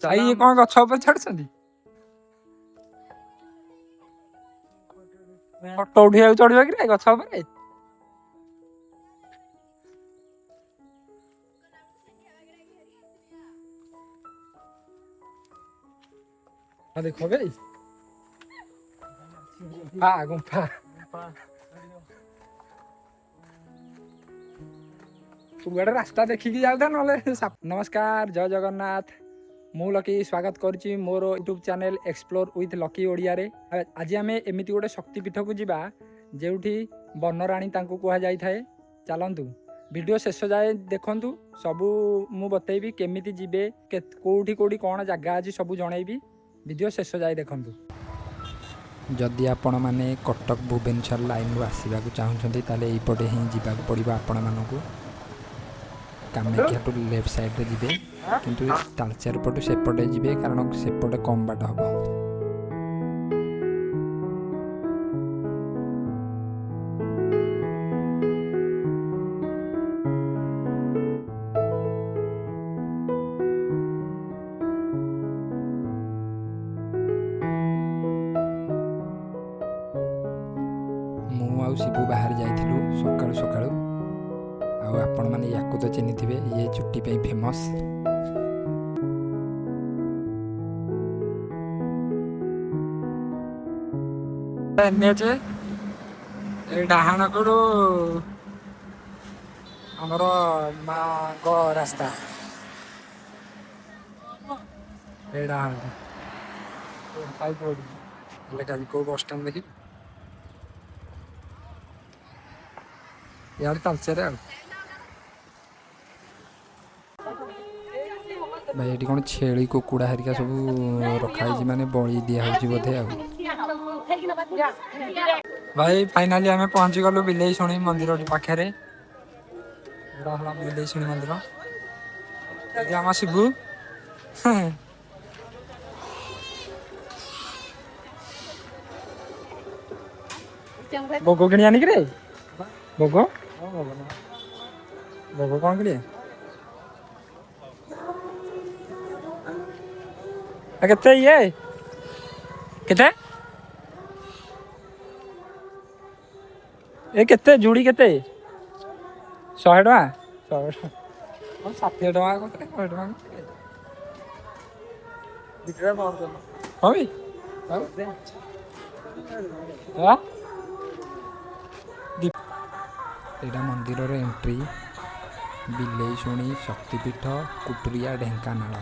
ଭାଇ ଇଏ କଣ ଗଛ ଉପରେ ଛାଡୁଛନ୍ତି? ଫଟୋ ଉଠେଇବାକୁ ଚଢିବା କି ଗଛ ଉପରେ? ଦେଖ ଭାଇ ଗୁମ୍ଫା ଗୋଟେ ରାସ୍ତା ଦେଖିକି ଯାଉଥା ନହେଲେ। ନମସ୍କାର, ଜୟ ଜଗନ୍ନାଥ। ମୁଁ ଲକି ସ୍ୱାଗତ କରୁଛି ମୋର YouTube channel explore with Lucky ଓଡ଼ିଆରେ। ଆଜି ଆମେ ଏମିତି ଗୋଟେ ଶକ୍ତିପୀଠକୁ ଯିବା ଯେଉଁଠି ବନରାଣୀ ତାଙ୍କୁ କୁହାଯାଇଥାଏ। ଚାଲନ୍ତୁ ଭିଡ଼ିଓ ଶେଷ ଯାଏ ଦେଖନ୍ତୁ, ସବୁ ମୁଁ ବତେଇବି କେମିତି ଯିବେ, କେଉଁଠି କେଉଁଠି କ'ଣ ଜାଗା ଅଛି ସବୁ ଜଣେଇବି। ଭିଡ଼ିଓ ଶେଷ ଯାଏ ଦେଖନ୍ତୁ। ଯଦି ଆପଣମାନେ କଟକ ଭୁବନେଶ୍ୱର ଲାଇନ୍ରୁ ଆସିବାକୁ ଚାହୁଁଛନ୍ତି ତାହେଲେ ଏଇପଟେ ହିଁ ଯିବାକୁ ପଡ଼ିବ ଆପଣମାନଙ୍କୁ। କାମାକ୍ଷାଠୁ ଲେଫ୍ଟ ସାଇଡ଼୍ରେ ଯିବେ, କିନ୍ତୁ ତାଳଚେର ପଟୁ ସେପଟେ ଯିବେ କାରଣ ସେପଟେ କମ୍ ବାଟ ହେବ। ମୁଁ ଆଉ ଶିବୁ ବାହାରି ଯାଇଥିଲୁ ସକାଳୁ ସକାଳୁ। ଆଉ ଆପଣମାନେ ୟାକୁ ତ ଚିହ୍ନିଥିବେ, ଇଏ ଚୁଟି ପାଇଁ ଫେମସ୍। ଡାହାଣ କଡୁ ଆମର ମାଙ୍କ ରାସ୍ତା, ଏଇଟା କୋଉ ବସଷ୍ଟାଣ୍ଡ ଦେଖି ଇଆଡେ ତାଳଚେର ଆଉ। ଭାଇ ଏଠି କ'ଣ ଛେଳି କୁକୁଡ଼ା ହେରିକା ସବୁ ରଖାହେଇଛି, ମାନେ ବଳି ଦିଆହେଉଛି ବୋଧେ ଆଉ। ଭାଇ ଫାଇନାଲି ଆମେ ପହଞ୍ଚିଗଲୁ ବିଲେଇ ଶୁଣି ମନ୍ଦିର ପାଖରେ। ଏଇଟା ହେଲା ବିଲେଇ ଶୁଣି ମନ୍ଦିର। ଏଠି ଆମ ଶିବୁ ଭୋଗ କିଣି ଆଣିକିରେ ଭୋଗ ଭୋଗ କ'ଣ କିଣିବେ? କେତେ ଇଏ କେତେ ଏ କେତେ ଯୁଡ଼ି କେତେ? 100 ଟଙ୍କା? 60 ଟଙ୍କା କହୁଥିଲେ, 100 ଟଙ୍କା ଏଇଟା ମନ୍ଦିରର ଏଣ୍ଟ୍ରି। ବିଲେଇ ଶୁଣି ଶକ୍ତିପୀଠ, କୁଟୁରିଆ, ଢେଙ୍କାନାଳ।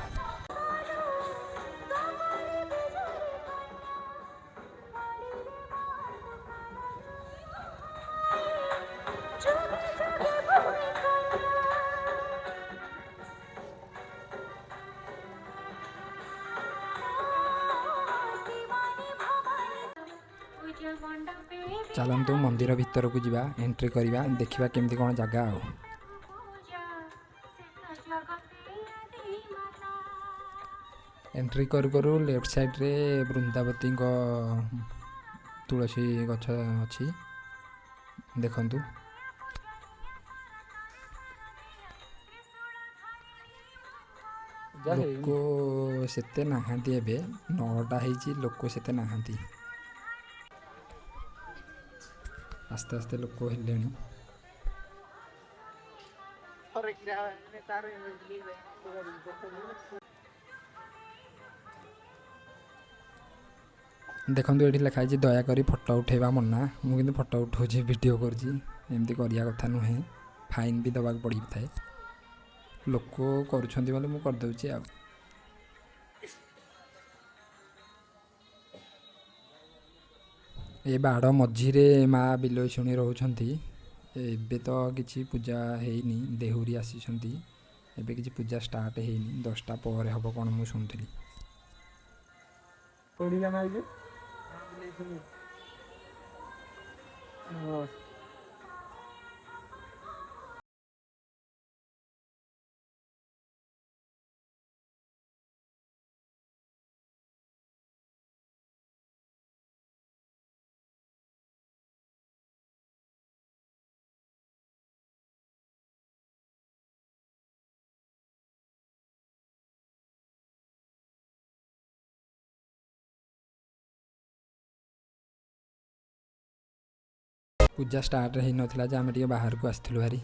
ଚାଲନ୍ତୁ ମନ୍ଦିର ଭିତରକୁ ଯିବା, ଏଣ୍ଟ୍ରି କରିବା, ଦେଖିବା କେମିତି କ'ଣ ଜାଗା ଆଉ। ଏଣ୍ଟ୍ରି କରୁ କରୁ ଲେଫ୍ଟ ସାଇଡ଼୍ରେ ବୃନ୍ଦାବତୀଙ୍କ ତୁଳସୀ ଗଛ ଅଛି, ଦେଖନ୍ତୁ। ଲୋକ ସେତେ ନାହାନ୍ତି, ଏବେ 9ଟା ହେଇଛି, ଲୋକ ସେତେ ନାହାନ୍ତି। ଆସ୍ତେ ଆସ୍ତେ ଲୋକ ହେଲେଣି। ଦେଖନ୍ତୁ ଏଠି ଲେଖା ହେଇଛି ଦୟାକରି ଫଟୋ ଉଠାଇବା ମନା। ମୁଁ କିନ୍ତୁ ଫଟୋ ଉଠାଉଛି, ଭିଡ଼ିଓ କରୁଛି। ଏମିତି କରିବା କଥା ନୁହେଁ, ଫାଇନ୍ ବି ଦେବାକୁ ପଡ଼ିଥାଏ। ଲୋକ କରୁଛନ୍ତି ବୋଲି ମୁଁ କରିଦେଉଛି ଆଉ। ଏ ବାଡ଼ ମଝିରେ ମା ବିଲେଇଶୁଣୀ ରହୁଛନ୍ତି। ଏବେ ତ କିଛି ପୂଜା ହେଇନି, ଦେହୁରୀ ଆସିଛନ୍ତି, ଏବେ କିଛି ପୂଜା ଷ୍ଟାର୍ଟ ହେଇନି, 10ଟା ପରେ ହେବ କ'ଣ ମୁଁ ଶୁଣୁଥିଲି। ପୂଜା ଷ୍ଟାର୍ଟ ହେଇନଥିଲା ଯେ ଆମେ ଟିକେ ବାହାରକୁ ଆସିଥିଲୁ ଭାରି।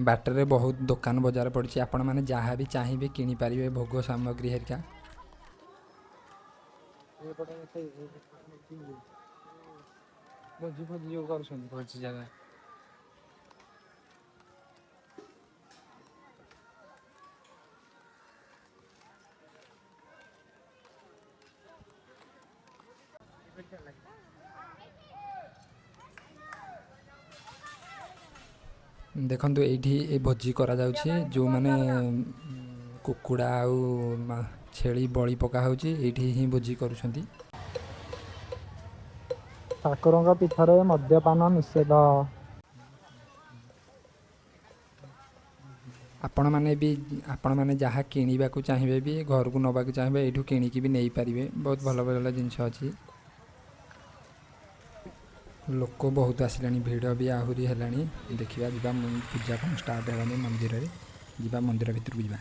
ବାଟରେ ବହୁତ ଦୋକାନ ବଜାର ପଡ଼ିଛି, ଆପଣମାନେ ଯାହା ବି ଚାହିଁବେ କିଣିପାରିବେ ଭୋଗ ସାମଗ୍ରୀ ହେରିକା। ଭୋଜି ଫୋଜି ଯେଉଁ କରୁଛନ୍ତି ଭୋଜି ଜାଗା। ଦେଖନ୍ତୁ ଏଇଠି ଏ ଭୋଜି କରାଯାଉଛି, ଯେଉଁମାନେ କୁକୁଡ଼ା ଆଉ ଛେଳି ବଳି ପକା ହେଉଛି ଏଇଠି ହିଁ ଭୋଜି କରୁଛନ୍ତି। ଠାକୁରଙ୍କ ପୀଠରେ ମଦ୍ୟପାନ ନିଷେଧ। ଆପଣମାନେ ଯାହା କିଣିବାକୁ ଚାହିଁବେ ବି, ଘରକୁ ନେବାକୁ ଚାହିଁବେ ଏଇଠୁ କିଣିକି ବି ନେଇପାରିବେ। ବହୁତ ଭଲ ଭଲ ଜିନିଷ ଅଛି। ଲୋକ ବହୁତ ଆସିଲେଣି, ଭିଡ଼ ବି ଆହୁରି ହେଲାଣି। ଦେଖିବା ଯିବା, ପୂଜା କାମ ଷ୍ଟାର୍ଟ ହେଲାଣି ମନ୍ଦିରରେ, ଯିବା ମନ୍ଦିର ଭିତରକୁ ଯିବା।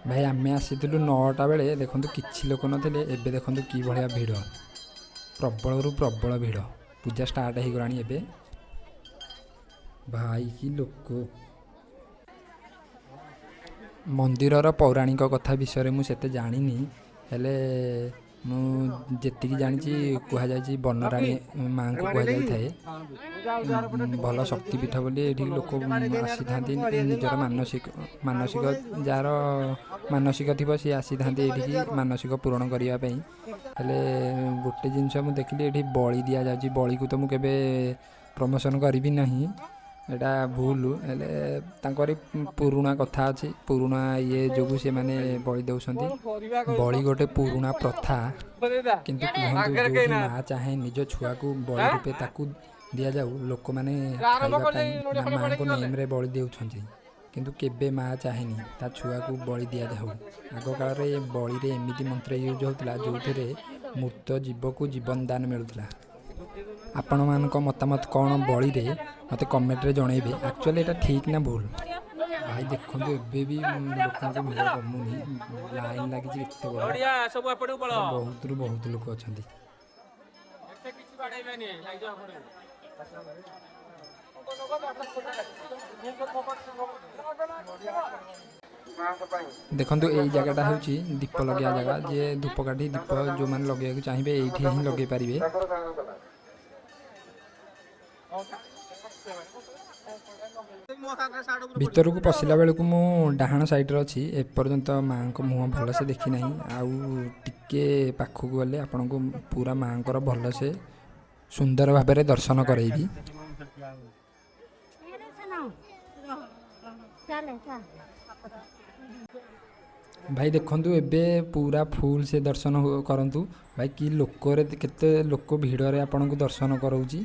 ଭାଇ ଆମେ ଆସିଥିଲୁ 9ଟା ବେଳେ, ଦେଖନ୍ତୁ କିଛି ଲୋକ ନଥିଲେ। ଏବେ ଦେଖନ୍ତୁ କି ଭଳିଆ ଭିଡ଼, ପ୍ରବଳରୁ ପ୍ରବଳ ଭିଡ଼। ପୂଜା ଷ୍ଟାର୍ଟ ହେଇଗଲାଣି ଏବେ। ଭାଇ କି ଲୋକ। ମନ୍ଦିରର ପୌରାଣିକ କଥା ବିଷୟରେ ମୁଁ ସେତେ ଜାଣିନି, ହେଲେ ମୁଁ ଯେତିକି ଜାଣିଛି କୁହାଯାଇଛି ବନରାଣୀ ମାଆଙ୍କୁ କୁହାଯାଇଥାଏ। ଭଲ ଶକ୍ତିପୀଠ ବୋଲି ଏଠିକି ଲୋକ ଆସିଥାନ୍ତି। ନିଜର ମାନସିକ ଯାହାର ମାନସିକ ଥିବ ସିଏ ଆସିଥାନ୍ତି ଏଇଠିକି ମାନସିକ ପୂରଣ କରିବା ପାଇଁ। ହେଲେ ଗୋଟେ ଜିନିଷ ମୁଁ ଦେଖିଲି, ଏଠି ବଳି ଦିଆଯାଉଛି। ବଳିକୁ ତ ମୁଁ କେବେ ପ୍ରମୋଶନ କରିବି ନାହିଁ, ଏଇଟା ଭୁଲ। ହେଲେ ତାଙ୍କରି ପୁରୁଣା କଥା ଅଛି, ପୁରୁଣା ଇଏ ଯୋଗୁଁ ସେମାନେ ବଳି ଦେଉଛନ୍ତି। ବଳି ଗୋଟେ ପୁରୁଣା ପ୍ରଥା, କିନ୍ତୁ କୁହନ୍ତୁ ଯେଉଁଠି ମା ଚାହେଁ ନିଜ ଛୁଆକୁ ବଳି ରୂପେ ତାକୁ ଦିଆଯାଉ। ଲୋକମାନେ ଖାଇବା ପାଇଁ ମାଆଙ୍କ ନେମ୍ରେ ବଳି ଦେଉଛନ୍ତି, କିନ୍ତୁ କେବେ ମା ଚାହେଁନି ତା ଛୁଆକୁ ବଳି ଦିଆଯାଉ। ଆଗକାଳରେ ବଳିରେ ଏମିତି ମନ୍ତ୍ର ୟୁଜ୍ ହେଉଥିଲା ଯେଉଁଥିରେ ମୃତ ଜୀବକୁ ଜୀବନ ଦାନ ମିଳୁଥିଲା। ଆପଣମାନଙ୍କ ମତାମତ କ'ଣ ବଳିରେ ମୋତେ କମେଣ୍ଟରେ ଜଣାଇବେ। ଆକ୍ଚୁଆଲି ଏଇଟା ଠିକ୍ ନା ଭୁଲ? ଭାଇ ଦେଖନ୍ତୁ ଏବେ ବି ଲୋକଙ୍କ ଭିଡ଼ କମୁନି, ଲାଇନ୍ ଲାଗିଛି କେତେ ବଡ଼, ବହୁତରୁ ବହୁତ ଲୋକ ଅଛନ୍ତି। ଦେଖନ୍ତୁ ଏଇ ଜାଗାଟା ହେଉଛି ଦୀପ ଲଗେଇବା ଜାଗା। ଯିଏ ଧୂପକାଠି ଦୀପ ଯେଉଁମାନେ ଲଗେଇବାକୁ ଚାହିଁବେ ଏଇଠି ହିଁ ଲଗେଇ ପାରିବେ। ଭିତରକୁ ପଶିଲା ବେଳକୁ ମୁଁ ଡାହାଣ ସାଇଡ଼୍ରେ ଅଛି। ଏପର୍ଯ୍ୟନ୍ତ ମାଆଙ୍କ ମୁହଁ ଭଲସେ ଦେଖିନାହିଁ, ଆଉ ଟିକେ ପାଖକୁ ଗଲେ ଆପଣଙ୍କୁ ପୁରା ମାଆଙ୍କର ଭଲସେ ସୁନ୍ଦର ଭାବରେ ଦର୍ଶନ କରାଇବି। ଭାଇ ଦେଖନ୍ତୁ ଏବେ ପୁରା ଫୁଲ୍ ସେ ଦର୍ଶନ କରନ୍ତୁ। ଭାଇ କି ଲୋକରେ, କେତେ ଲୋକ ଭିଡ଼ରେ ଆପଣଙ୍କୁ ଦର୍ଶନ କରାଉଛି।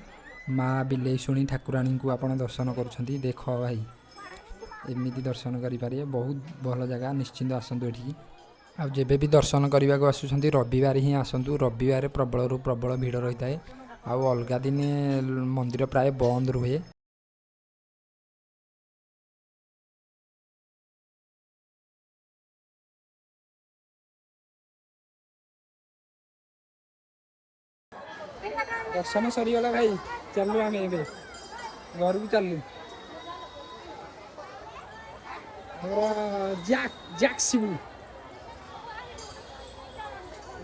ମା ବିଲେଇ ଶୁଣି ଠାକୁରାଣୀଙ୍କୁ ଆପଣ ଦର୍ଶନ କରୁଛନ୍ତି। ଦେଖ ଭାଇ, ଏମିତି ଦର୍ଶନ କରିପାରିବେ। ବହୁତ ଭଲ ଜାଗା, ନିଶ୍ଚିନ୍ତ ଆସନ୍ତୁ ଏଠିକି। ଆଉ ଯେବେ ବି ଦର୍ଶନ କରିବାକୁ ଆସୁଛନ୍ତି ରବିବାର ହିଁ ଆସନ୍ତୁ। ରବିବାର ପ୍ରବଳରୁ ପ୍ରବଳ ଭିଡ଼ ରହିଥାଏ, ଆଉ ଅଲଗା ଦିନେ ମନ୍ଦିର ପ୍ରାୟ ବନ୍ଦ ରୁହେ। ଦର୍ଶନ ସରିଗଲା ଭାଇ, ଚାଲୁ ଆମେ ଏବେ ଘରକୁ ଚାଲୁ। ଶିବୁ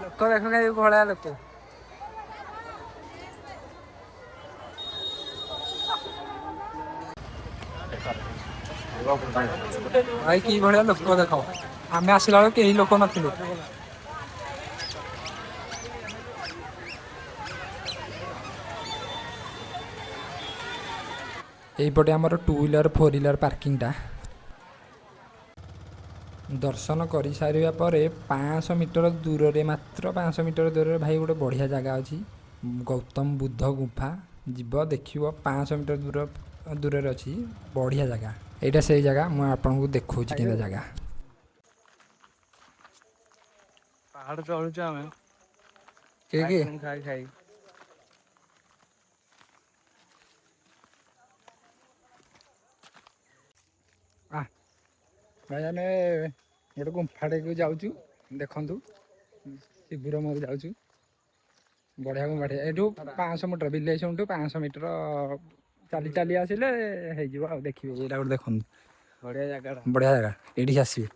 ଲୋକ ଦେଖ କେଉଁ ଭଳିଆ ଲୋକ। ଭାଇ କି ଭଳିଆ ଲୋକ ଦେଖ, ଆମେ ଆସିଲା ବେଳକୁ କେହି ଲୋକ ନଥିଲେ। এইপଟେ ଆମର 2 ହ୍ୱିଲର 4 ହ୍ୱିଲର ପାର୍କିଂଟା। ଦର୍ଶନ କରିସାରିବା ପରେ 500 ମିଟର ଦୂରରେ, ମାତ୍ର 500 ମିଟର ଦୂରରେ ଭାଇ ଗୋଟେ ବଢ଼ିଆ ଜାଗା ଅଛି, ଗୌତମ ବୁଦ୍ଧ ଗୁମ୍ଫା। ଯିବ ଦେଖିବ 500 ମିଟର ଦୂରରେ ଅଛି ବଢ଼ିଆ ଜାଗା। ଏଇଟା ସେଇ ଜାଗା ମୁଁ ଆପଣଙ୍କୁ ଦେଖାଉଛି କେନ୍ତା ଜାଗା। ପାହାଡ଼ ଚଢୁଛୁ ଆମେ କିଏ କିଏ ଖାଇ ଖାଇ। ଭାଇ ଆମେ ଗୋଟେ ଗୁମ୍ଫାଟାକୁ ଯାଉଛୁ ଦେଖନ୍ତୁ ଶିବିର ମୁହଁକୁ ଯାଉଛୁ। ବଢ଼ିଆ ଗୁମ୍ଫାଟେ ଏଠୁ 500 ମିଟର ବିଲେଇଶୁଣିଠୁ 500 ମିଟର ଚାଲି ଚାଲି ଆସିଲେ ହେଇଯିବ ଆଉ ଦେଖିବେ। ଏଇଟା ଗୋଟେ ଦେଖନ୍ତୁ ବଢିଆ ଜାଗାଟା। ବଢ଼ିଆ ଜାଗା ଏଇଠିକି ଆସିବେ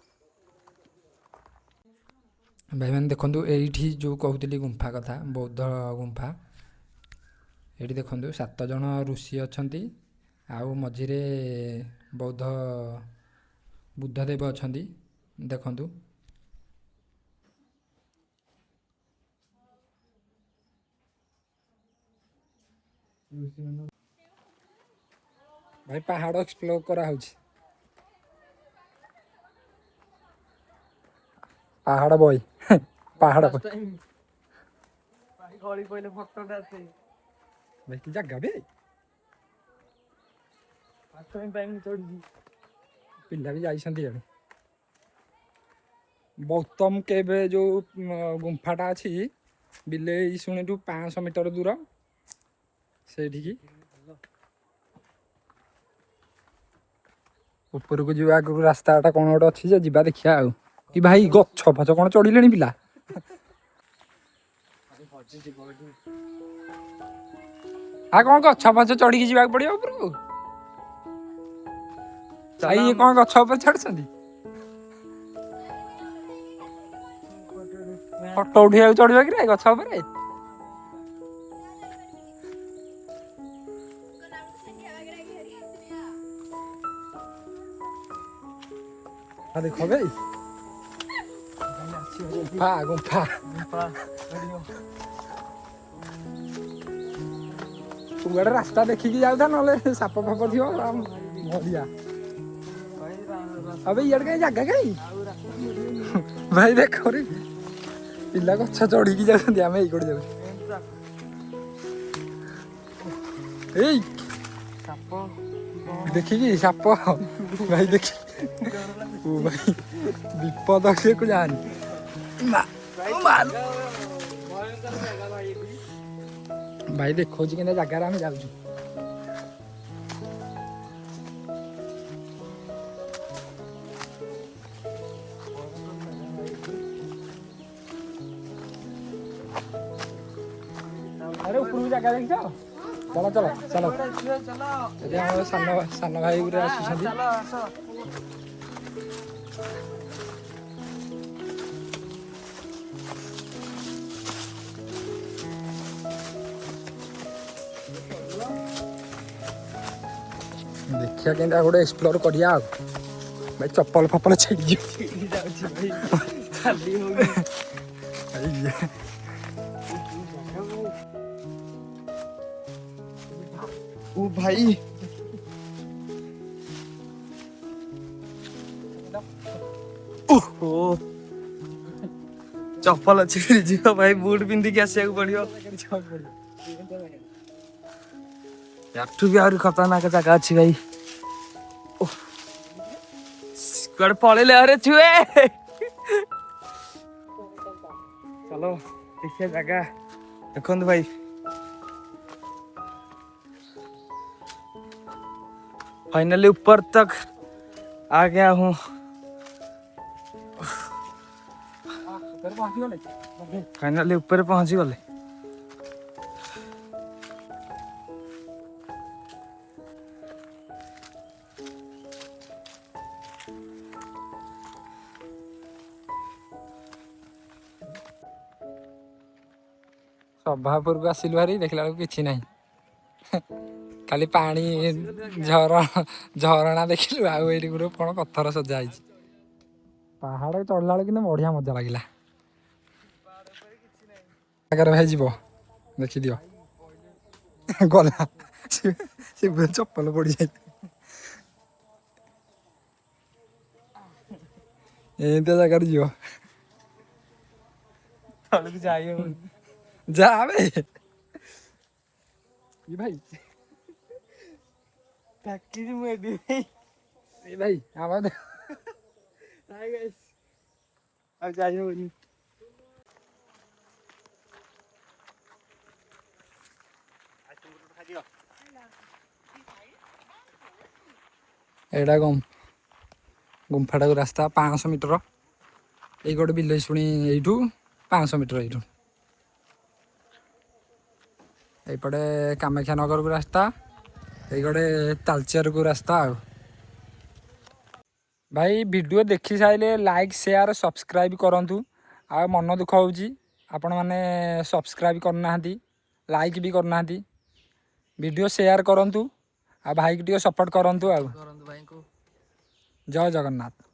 ଭାଇମାନେ। ଦେଖନ୍ତୁ ଏଇଠି ଯେଉଁ କହୁଥିଲି ଗୁମ୍ଫା କଥା ବୌଦ୍ଧ ଗୁମ୍ଫା। ଏଇଠି ଦେଖନ୍ତୁ 7 ଜଣ ଋଷି ଅଛନ୍ତି ଆଉ ମଝିରେ ବୁଦ୍ଧଦେବ ଅଛନ୍ତି ଦେଖନ୍ତୁ। ଭାଇ ପାହାଡ଼ ଏକ୍ସପ୍ଲୋର କରାହେଉଛି। ପାହାଡ଼ ବହି ପାହାଡ଼ ବହି ଗଳି ପଇଲେ ଫଟୋଟା ଆସେ। ଭାଇ କି ଜାଗା ବେ ଚଢିଛି। ପିଲା ବି ଯାଇଛନ୍ତି ଇଆଡ଼େ। ଗୌତମ କେଭ୍ ଯେଉଁ ଗୁମ୍ଫାଟା ଅଛି ବିଲେଇଶୁଣିଠୁ 500 ମିଟର ଦୂର ସେଇଠିକି। ଉପରକୁ ଯିବା ଆଗରୁ ରାସ୍ତାଟା କ'ଣ ଗୋଟେ ଅଛି ଯେ ଯିବା ଦେଖିବା ଆଉ। କି ଭାଇ ଗଛ ଫଛ କ'ଣ ଚଢ଼ିଲେଣି ପିଲା। ଆଉ କ'ଣ ଗଛ ଫଛ ଚଢ଼ିକି ଯିବାକୁ ପଡ଼ିବ ଉପରକୁ। ଭାଇ ଇଏ କ'ଣ ଗଛ ଉପରେ ଛାଡ଼ୁଛନ୍ତି। ଫଟୋ ଉଠେଇବାକୁ ଚଢ଼ିବ କି ରେ ଗଛ ଉପରେ। ଦେଖ ଭାଇ ଗୁମ୍ଫା ଗୁମ୍ଫା କୁଆଡ଼େ ରାସ୍ତା ଦେଖିକି ଯାଉଥା ନହେଲେ ସାପ ଫାପ ଥିବ ମରିଆ। ଏବେ ଇଆଡ଼େ କାହିଁ ଜାଗା କାହିଁ ଭାଇ ଦେଖ ପିଲା ଗଛ ଚଢ଼ିକି ଯାଉଛନ୍ତି ଆମେ ଏଇ କୋଠି ଯାଉଛୁ। ଏଇ ଦେଖିକି ସାପ ଭାଇ ଦେଖି ଭାଇ ବିପଦ ସିଏକୁ ଯାଆନି। ଭାଇ ଦେଖଉଛି କେନ୍ତା ଜାଗାରେ ଆମେ ଯାଉଛୁ। ଆରେ ଉପରକୁ ଜାଗା ଦେଖିଛ। ଚାଲ ଚାଲ ଚାଲ ଏଠି ଆମର ସାନ ଭାଇ ଗୁରେ ଆସୁଛନ୍ତି। ଦେଖିବା କେମିତି ଗୋଟେ ଏକ୍ସପ୍ଲୋର କରିବା ଆଉ। ଭାଇ ଚପଲ ଫପଲ ଛିଡ଼ିଯିବ। ଓ ଭାଇ ଓହୋ ଚପଲ ଛିଡ଼ିଯିବ ଭାଇ। ବୁଟ ପିନ୍ଧିକି ଆସିବାକୁ ପଡ଼ିବ। ୟାଠୁ ବି ଆହୁରି ଖତରନାକ ଜାଗା ଅଛି ଭାଇ। କୁଆଡ଼େ ପଳେଇଲେ ଆରେ ଛୁଏ। ଚାଲ ଦେଖିଆ ଜାଗା ଦେଖନ୍ତୁ ଭାଇ। फाइनली ऊपर तक आ गया हूँ। फाइनली ऊपर पहुंची गले। ସଭାପୁରକୁ ଆସିଲୁ ଭାରି ଦେଖିଲା ବେଳକୁ କିଛି ନାହିଁ ଖାଲି ପାଣି ଝରଣା ଦେଖିଲୁ ଆଉ ଏଇଠି ଗୋଟେ କ'ଣ ପଥର ସଜା ହେଇଛି। ପାହାଡ଼ ଚଢ଼ିଲା ବେଳେ କିନ୍ତୁ ବଢ଼ିଆ ମଜା ଲାଗିଲା। ଜାଗାରେ ଭାଇ ଯିବ ଦେଖିଦିଅ ଗଲା ସେ ଚପଲ ପଡ଼ିଯାଇ ଏମିତିଆ ଜାଗାରେ ଯିବ। ତଳକୁ ଯାଇ ହବନି। ଯା ବେ ଏ ଭାଇ ଡାକିଛି ମୁଁ ଏଠି ଭାଇ। ଏ ଭାଇ ଆମର ହାଇ ଗାଇସ୍। ଆଉ ଯାଇ ହବନି। ଏଇଟା ଗୁମ୍ଫାଟାକୁ ରାସ୍ତା 500 ମିଟର। ଏଇ ଗୋଟେ ବିଲେଇ ଶୁଣି ଏଇଠୁ 500 ମିଟର ଏଇଠୁ। ଏଇପଟେ କାମାକ୍ଷାନଗରକୁ ରାସ୍ତା, ଏଇ ଗୋଟେ ତାଲଚେରକୁ ରାସ୍ତା ଆଉ। ଭାଇ ଭିଡ଼ିଓ ଦେଖି ସାରିଲେ ଲାଇକ୍ ସେୟାର ସବସ୍କ୍ରାଇବ୍ କରନ୍ତୁ। ଆଉ ମନ ଦୁଃଖ ହେଉଛି ଆପଣମାନେ ସବସ୍କ୍ରାଇବ୍ କରୁନାହାନ୍ତି, ଲାଇକ୍ ବି କରୁନାହାନ୍ତି। ଭିଡ଼ିଓ ସେୟାର କରନ୍ତୁ ଆଉ ଭାଇକି ଟିକେ ସପୋର୍ଟ କରନ୍ତୁ ଆଉ। କରନ୍ତୁ ଭାଇଙ୍କୁ। ଜୟ ଜଗନ୍ନାଥ।